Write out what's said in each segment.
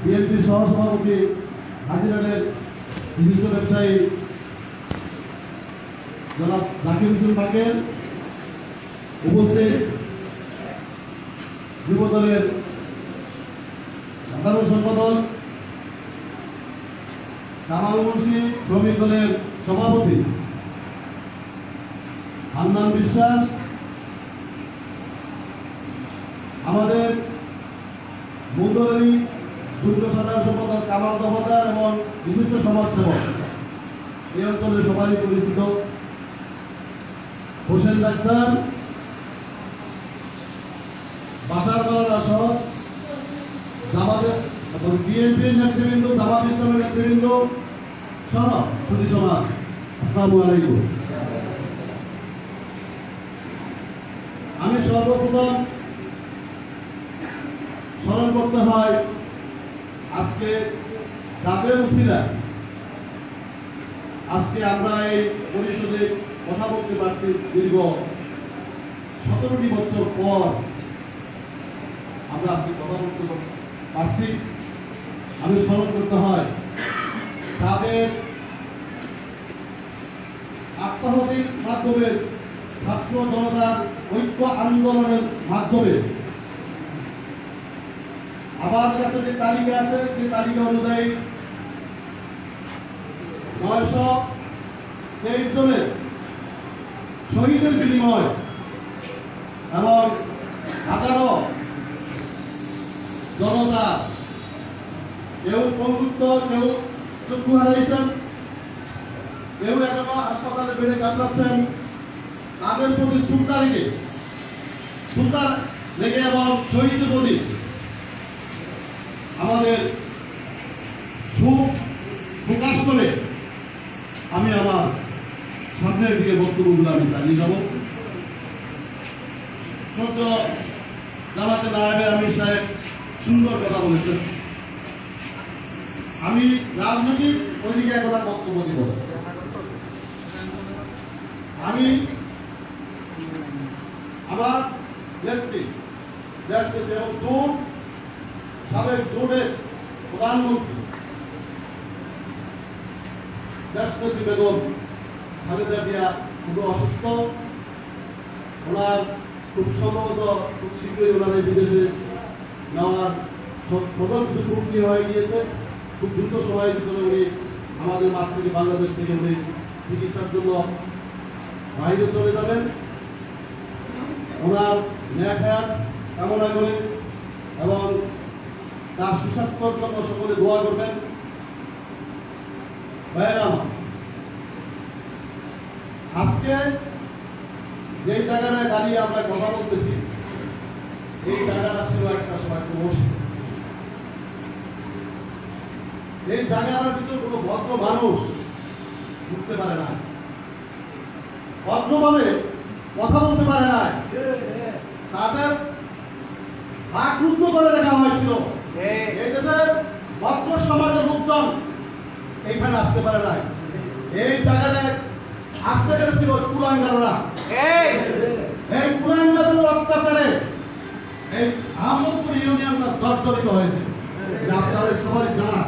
বিএনপির সহসভাপতি হাজিরাটের বিশিষ্ট ব্যবসায়ী জনাব জাকির হোসেন বাকের, উপস্থিত যুবদলের সাধারণ সম্পাদক কামাল মুন্সি, শ্রমিক দলের সভাপতি হান্নান বিশ্বাস, আমাদের মূলদলেরই যুগ্ম সাধারণ সম্পাদক কামাল দফাদার এবং বিশিষ্ট সমাজসেবক এই অঞ্চলের সবাই পরিচিত হোসেন ডাক্তার, বাসার মাওলানা সহ জামাতের বিএনপির নেতৃবৃন্দ, জামাত ইসলামের নেতৃবৃন্দ সহ সুধী সমাজ, আসসালামু আলাইকুম। আমি সর্বপ্রথম স্মরণ করতে হয় আজকে যাদের উছিলা আজকে আমরা এই পরিষদে কথা বলতে পারছি। দীর্ঘ 17টি বছর পর আমরা আজকে কথা বলতে পারছি। আমি স্মরণ করতে হয় তাদের আত্মাহতির মাধ্যমে, ছাত্র জনতার ঐক্য আন্দোলনের মাধ্যমে আমার কাছে যে তালিকা আছে সেই তালিকা অনুযায়ী 923 জনের শহীদের বিনিময় এবং হাজারো জনতা, কেউ পঙ্গুত্ব, কেউ চক্ষু হারাইছেন, কেউ এখনো হাসপাতালে বেড়ে কাটাচ্ছেন, তাদের প্রতি শ্রদ্ধা রেখে এবং শহীদের প্রতি আমাদের সুখ প্রকাশ করে আমি আমার সামনের দিকে বক্তব্যগুলো আমি চালিয়ে যাব। সদ্য জামাতে নায়েবে আমির সাহেব সুন্দর কথা বলেছেন। আমি রাজনৈতিক ওইদিকে একটা বক্তব্য দিব। আমি আমার নেত্রী, দেশনেত্রী এবং জোট সাবেক জোটের প্রধানমন্ত্রী দেশনেত্রী বেগম খালেদা জিয়া খুব অসুস্থ। ওনার খুব সম্ভবত খুব শীঘ্রই ওনাদের বিদেশে নেওয়ার সকল কিছু প্রক্রিয়া হয়ে গিয়েছে। খুব দ্রুত সময়ের ভিতরে উনি আমাদের মাছ থেকে, বাংলাদেশ থেকে উনি চিকিৎসার জন্য বাইরে চলে যাবেন। ওনার ন্যায় হায়াত কামনা করে এবং তার সুস্বাস্থ্যের জন্য সকলে দোয়া করবেন। ভাইয়েরা আমার, আজকে যেই জায়গায় দাঁড়িয়ে আমরা কথা বলতেছি, এই জায়গাটা ছিল একটা সময় মসজিদ। এই জায়গাটার ভিতরে কোনো ভদ্র মানুষ ঢুকতে পারে না, ভদ্রভাবে কথা বলতে পারে না, তাদের আক্রুদ্ধ করে রাখা হয়েছিল। এই দেশের ভদ্র সমাজের লোকজন এইখানে আসতে পারে নাই। এই জায়গায় আসতে পেরেছিল কুলাঙ্গাররা। এই কুলাঙ্গারদের অত্যাচারে এই আহমদপুর ইউনিয়নটা জর্জরিত হয়েছে, যা আপনাদের সবাই জানা।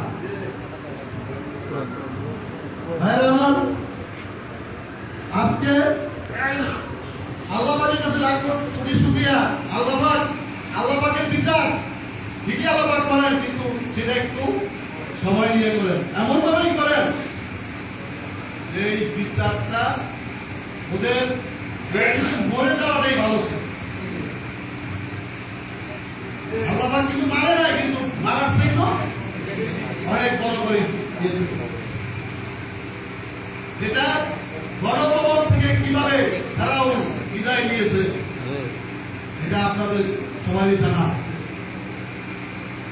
আজকে আল্লাহর কাছে লাখ কোটি শুকরিয়া। আল্লাহর বিচার ঠিকই আল্লাহ করেন, কিন্তু সেটা একটু সময় নিয়ে করেন, এমন ভাবেই করেন যে এই বিচারটা ওদের মরে যাওয়াটাই ভালো ছিল। আল্লাহ কিন্তু মারে নাই, কিন্তু মারার চিহ্ন অনেক বড় করে দিয়েছিল। যেটা গণভবন থেকে কিভাবে তারাও বিদায় নিয়েছে এটা আপনাদের সবাই জানা।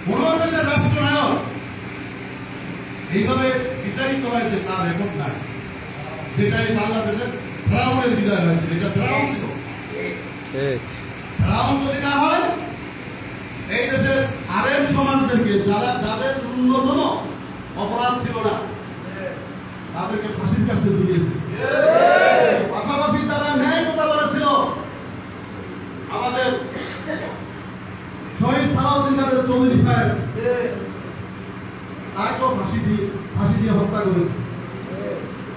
কোন দেশের রাষ্ট্রনায়ক এইভাবে বিতাড়িত হয়েছে তার রেকর্ড নাই। যেটাই বাংলাদেশের ফেরাউনের বিদায় হয়েছে, এটা ফেরাউন ছিল। ফেরাউন যদি না হয়, এই দেশের আরেম সমাজদেরকে যাদের ন্যূনতম অপরাধ ছিল না তাদেরকে ফাঁসির কাছে দিয়েছে। পাশাপাশি তারা ন্যায় কথা বলেছিল। আমাদের শহীদ সালাউদ্দিন চৌধুরী সাহেব তাকেও ফাঁসি দিয়ে হত্যা করেছে।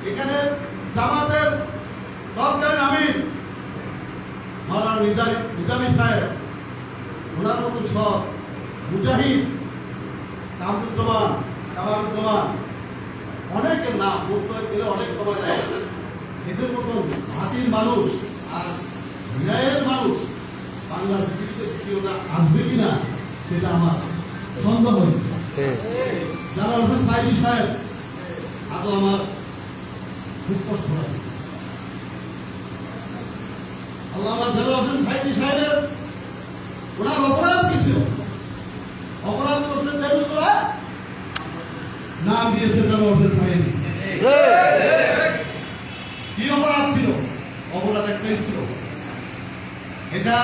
এখানে জামাতের সরকারি আমির মাওলানা নিজামী সাহেব, ওনার মতো সব মুজাহিদ, কামারুজ্জামান, অনেকের নাম বলতে গেলে অনেক সময় লাগে। এদের মতন হাতির মানুষ আর ন্যায়ের মানুষ বাংলার পৃথিবীতে দ্বিতীয়টা আসবে কিনা সেটা আমার সন্দেহ হয়েছে। যারা ওখানে সাইদি সাহেব আদৌ আমার খুব কষ্ট হয়। আল্লামা দেলোয়ার হোসেন সাইদি সাহেবের ওনার অপরাধ কি ছিল? অপরাধ করছেন বেগুসরা, নাম দিয়েছে দেলোয়ার হোসেন সাইদি। কি অপরাধ ছিল? অপরাধ একটাই ছিল, এটা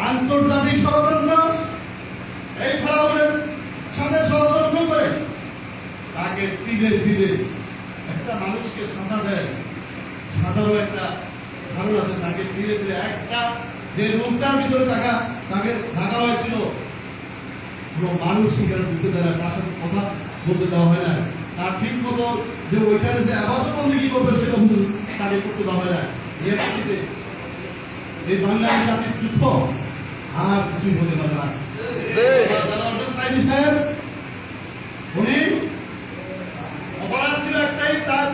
আন্তর্জাতিক ষড়যন্ত্র। এই ফেরাউনের সাথে ষড়যন্ত্র করে তাকে তীরে একটা মানুষকে সাজা দেয়। সাধারণ একটা ধারণ আছে, তাকে ধীরে একটা যে রুমটার ভিতরে তাকে ঢাকা হয়েছিল, কোনো মানুষ সেখানে ঢুকতে দেয় না, তার সাথে কথা বলতে দেওয়া হয় না, তার ঠিক মতো যে ওইখানে যে আবাদবন্দি কি করবে সেটা তাকে করতে দেওয়া হয় না। এই বাংলাদেশ জাতির যুদ্ধ আর কিছুই হতে পারে না। সাইদি সাহেব উনি অপরাধ ছিল একটাই, তার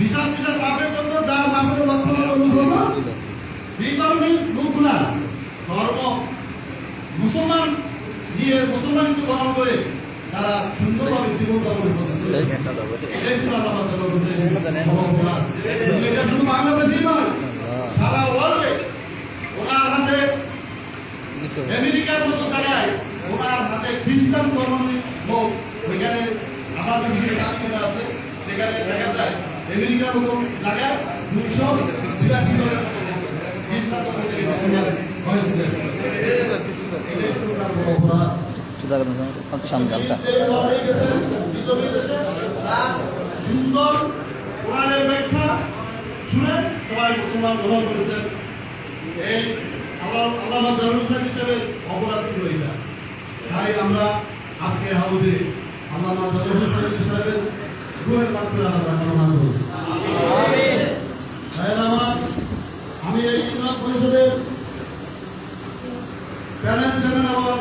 বিশাল পাপের জন্য, যার পাপের লক্ষণ বিধর্মী লোকগুলা ধর্ম মুসলমান দিয়ে মুসলমান গ্রহণ করে তারা সুন্দরভাবে জীবন যাপন করতেছে। এটা শুধু বাংলাদেশেই নয়, সারা ওয়ার্ল্ডে ওনার হাতে আমেরিকার মতো জায়গায় ওনার হাতে খ্রিস্টান ধর্মের লোক, ওইখানে আমার কাছে তালিকা আছে, সেখানে দেখা যায় আমেরিকার মতো জায়গায় 282 জনের খ্রিস্টান সুন্দর কোরআনের ব্যাখ্যা শুনে সবাই মুসলমান গ্রহণ করেছেন। এই আল্লামা দেলোয়ার হোসেন হিসেবে অপরাধ ছিল এটা। তাই আমরা আজকে হাউদে আল্লামা দেলোয়ার হোসেন সাহেবের রুহের মাগফিরাত আমরা কামনা করি। আমি এই ইউনিয়ন পরিষদের প্যানেল চেয়ারম্যান এবং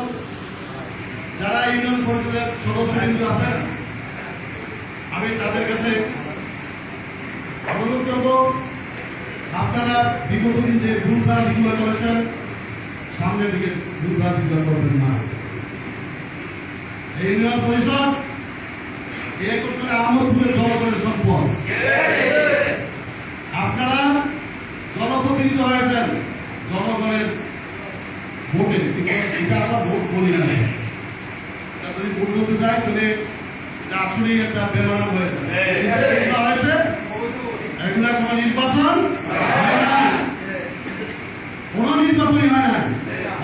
যারা ইউনিয়ন পরিষদের সদস্য আছেন, আমি তাদের কাছে অনুরোধ করব, আপনারা বিগত দিন যে ভুলভ্রান্তি বিক্রয় করেছেন, সামনের দিকে ভুলভ্রান্তি বিক্রয় করবেন না। এই ইউনিয়ন পরিষদ 21 টাকা আহমদপুরের জনগণের সম্পদ। আপনারা জনপ্রতিনিধি হয়েছেন জনগণের ভোটে, এটা আমরা ভোট বলি না। যদি ভোট করতে চাই তাহলে এটা আসলেই একটা বেমানান হয়েছে। এগুলা কোনো নির্বাচন নির্বাচনই হয় না।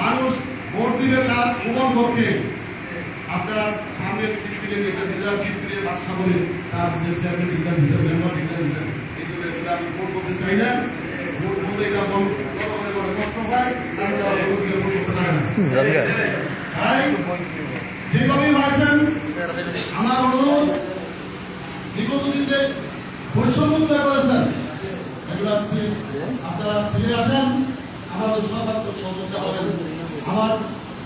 মানুষ ভোট দিবে তার প্রবল ভোটকে। আপনারা সামনে সিট দিলে সিট দিলে বাদশা বলে তার চেয়ারম্যান দিচ্ছেন, মেম্বার দিচ্ছেন, আমি ভোট করতে চাই না। ভোট করতে এটা কষ্ট হয়, যেভাবেই হয়েছেন আমার অনুরোধ, বিগত দিনে বৈষম্য করেছেন, এগুলা আপনারা ফিরে আসেন, আমাদের সর্বাত্মক সহযোগিতা হবেন। আমার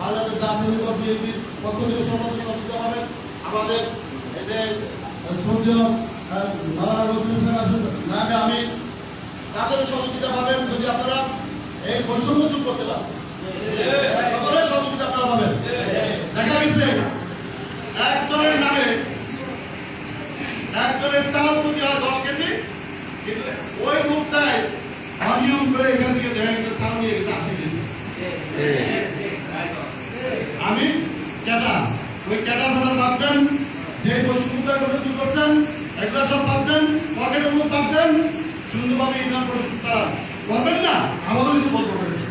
বাংলাদেশ জাতীয় বিএনপির পক্ষ থেকে সর্বাত্মক সহযোগিতা হবেন। আমাদের এই যে সৌন্দর্য আমি তাদেরও সহযোগিতা পাবেন। যদি আপনারা এই বৈষম্য দূর করতে পারেন, সকলের সহযোগিতা আপনারা পাবেন। দেখা গেছে একজনের নামে একজনের চাল প্রতি হয় 10 কেজি, কিন্তু ওই মুখটায় অনিয়ম করে এখান থেকে দেখা গেছে চাল নিয়ে গেছে 80 কেজি। আমি ক্যাডা, ওই ক্যাডা ভাড়া পাবেন, যে বৈষম্যতার কথা দূর করছেন এগুলো সব পাবেন, পকেটের মুখ পাবেন, সুন্দরভাবে ইউনিয়ন পরিষদ তারা করবেন না। আমাদের কিন্তু বন্ধ করেছে,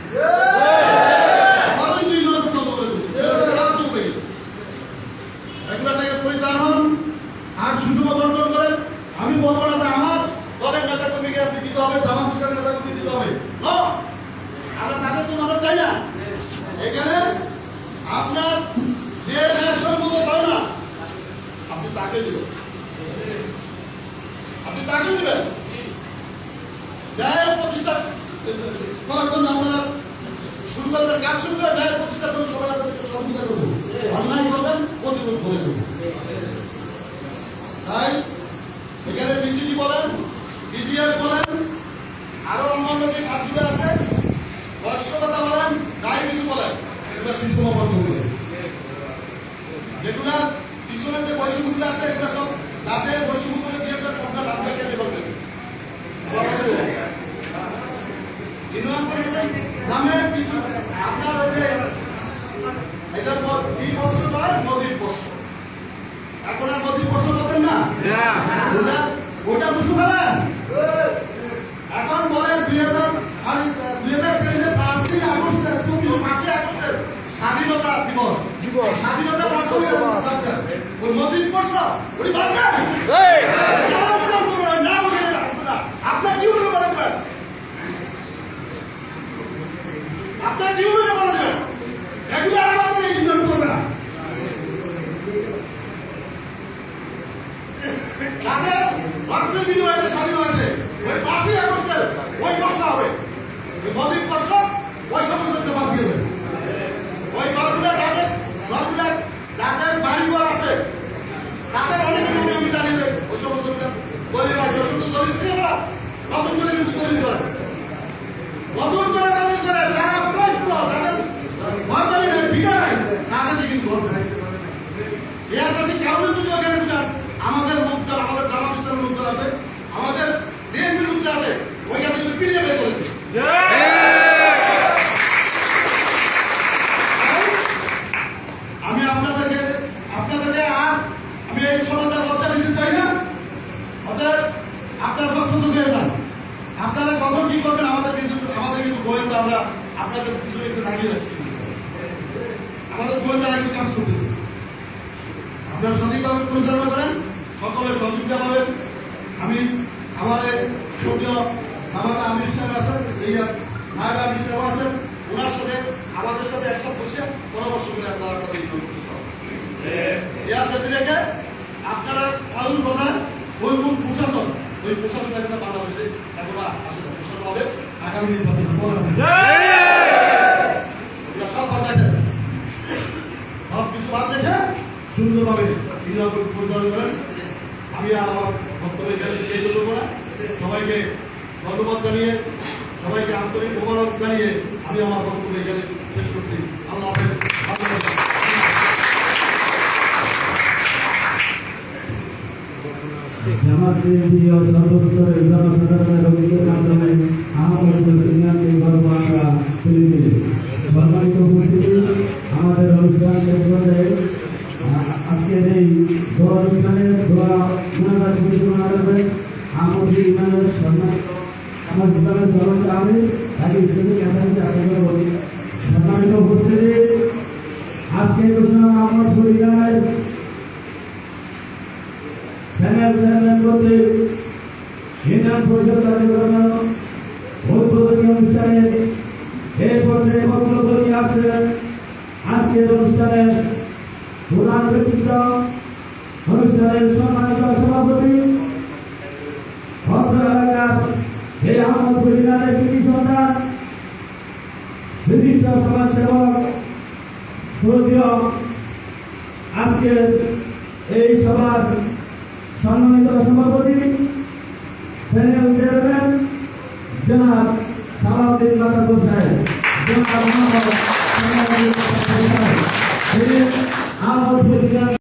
আমাদের কিন্তু ইউনিয়ন বন্ধ করে দিচ্ছে, এগুলো থেকে পরিত্রাণ হন আর সুষম বন্টন করেন। আমি বলবো না যে আমার দলের নেতা কর্মীকে আপনি দিতে হবে, জামাত শিবিরের নেতা কর্মী দিতে হবে, আমরা তাদের জন্য আমরা চাই না। এখানে আপনার যে ন্যায়সঙ্গত পাওনা তাকে দিব। আপনি তাকে দিবেন। ন্যায়ের প্রতিষ্ঠা করার জন্য আপনারা শুরু করতে কাজ শুরু করে ন্যায়ের প্রতিষ্ঠার জন্য সবাই আপনাদেরকে সহযোগিতা করবো। অন্যায় করবেন, প্রতিরোধ করে দেবো। তাই এখানে বিজেপি বলেন, বিডিআর বলেন, আরো অন্যান্য যে কাজগুলো আছে, বয়স্কতা বলেন, ডায়াবেটিস বলেন, এগুলো সুষম বন্ধ করে যেগুলা পিছনে যে বৈষম্যগুলো আছে এগুলো সব তাদের বৈষম্যগুলো দিয়েছে সবটা লাভটা কেটে করতে ইউনিয়ন পরিষদের নামে কিছু আপনার ওই যে এটা কি বর্ষ নয় নদীর বর্ষ এখন আর নদীর বর্ষ পাবেন না ওটা বুঝতে পারেন এখন বলেন 2005 আগস্টের 5 আগস্টের স্বাধীনতা দিবস স্বাধীনতা বর্ষের ওই নদীর বর্ষ ওই বাংলা আপনার কি উঠে বলা দেবেন আপনার কি উঠে বলা দেবেন এগুলো আমাদের এই জন্য করবে না যাদের রক্তের বিনিময়ে স্বাধীন হয়েছে ওই 5 আগস্টের ওই বর্ষ হবে ওই নদীর বর্ষ ওই সমস্যাকে বাদ দিয়ে দেবে ওই ঘরগুলো যাদের বাড়িঘর আছে তাদের অনেক নিয়মিত জানিয়ে দেয় ওই সমস্ত দলিল আছে শুধু দলিল ছিল না নতুন করে কিন্তু দলিল করে নতুন করে দলিল করে যারা প্রশ্ন যাদের ঘর বাড়ি নেই ভিটা নাই তাদেরকে কিন্তু ঘর দেয় এর পাশে কাউকে যদি ওখানে ঢুকান আমাদের লোকজন আমাদের জামাত ইসলামের লোকজন আছে আমাদের বিএনপির লোকজন আছে ওইখানে কিন্তু পিড়িয়ে বের করে আমি আপনাদেরকে আর আমি এই সমাজের লজ্জা দিতে চাই না অতএব আপনারা সচেতন হয়ে যান আপনারা কখন কি করবেন আমাদের কিন্তু গোয়েন্দা আমরা আপনাদের পিছনে একটু দাঁড়িয়ে যাচ্ছি আমাদের গোয়েন্দারা একটু কাজ করতেছে আপনারা সঠিকভাবে পরিচালনা করেন সকলের সহযোগিতা পাবেন আমি আমাদের সক্রিয় আমাদের আমির সাহেব আছেন এই নায়ব আমির সাহেব আছেন ওনার সাথে আমাদের সাথে একসাথে বসে পরামর্শ করে আপনারা ইয়ার রেখে আপনারা ফাউল প্রধান ওই কোন প্রশাসন ওই প্রশাসন একটা বাংলাদেশে এখন আসে প্রশাসন হবে আগামী নির্বাচন সব বাজায় সব কিছু বাদ রেখে সুন্দরভাবে পরিচালনা করেন আমি আর আমার বক্তব্য এখানে শেষ করবো না সবাইকে ধন্যবাদ জানিয়ে সবাইকে আন্তরিক মোবারক জানিয়ে আমি আমার বক্তব্য এখানে শেষ করছি আল্লাহ হাফেজ জামাতের প্রিয় সদস্য জনসাধারণের অভিযোগের মাধ্যমে আমাদের ইউনিয়নকে গর্ব আমরা তুলে দিই সম্মানিত উপস্থিতি আমাদের অনুষ্ঠান শেষ পর্যায়ে আজকের এই দোয়া অনুষ্ঠানের দোয়া মোনাজাত পরিচালনা করবেন আমাদের ইউনিয়নের সম্মানিত আমার ইসলামের সদস্য আমি তাকে ইসলামিক একাডেমিতে আপনাদের বলি সম্মানিত উপস্থিতি আজকে ঘোষণা আমার পরিবারের প্যানেল চেয়ারম্যান কর্তৃক ইউনিয়ন পরিষদ কার্যক্রম উদ্বোধনী অনুষ্ঠানে এই পর্যায়ে বক্তব্য নিয়ে আসছেন আজকের অনুষ্ঠানের প্রধান ব্যক্তিত্ব অনুষ্ঠানের সম্মানিত সভাপতি ভদ্র এলাকার এই আহমদপুর ইউনিয়নের কৃতি সন্তান বিশিষ্ট সমাজসেবক স্বর্গীয় আজকের এই সভার সম্মানিত সভাপতি প্যানেল চেয়ারম্যান জনাব সালাউদ্দিন মাতাবর সাহেব জনাব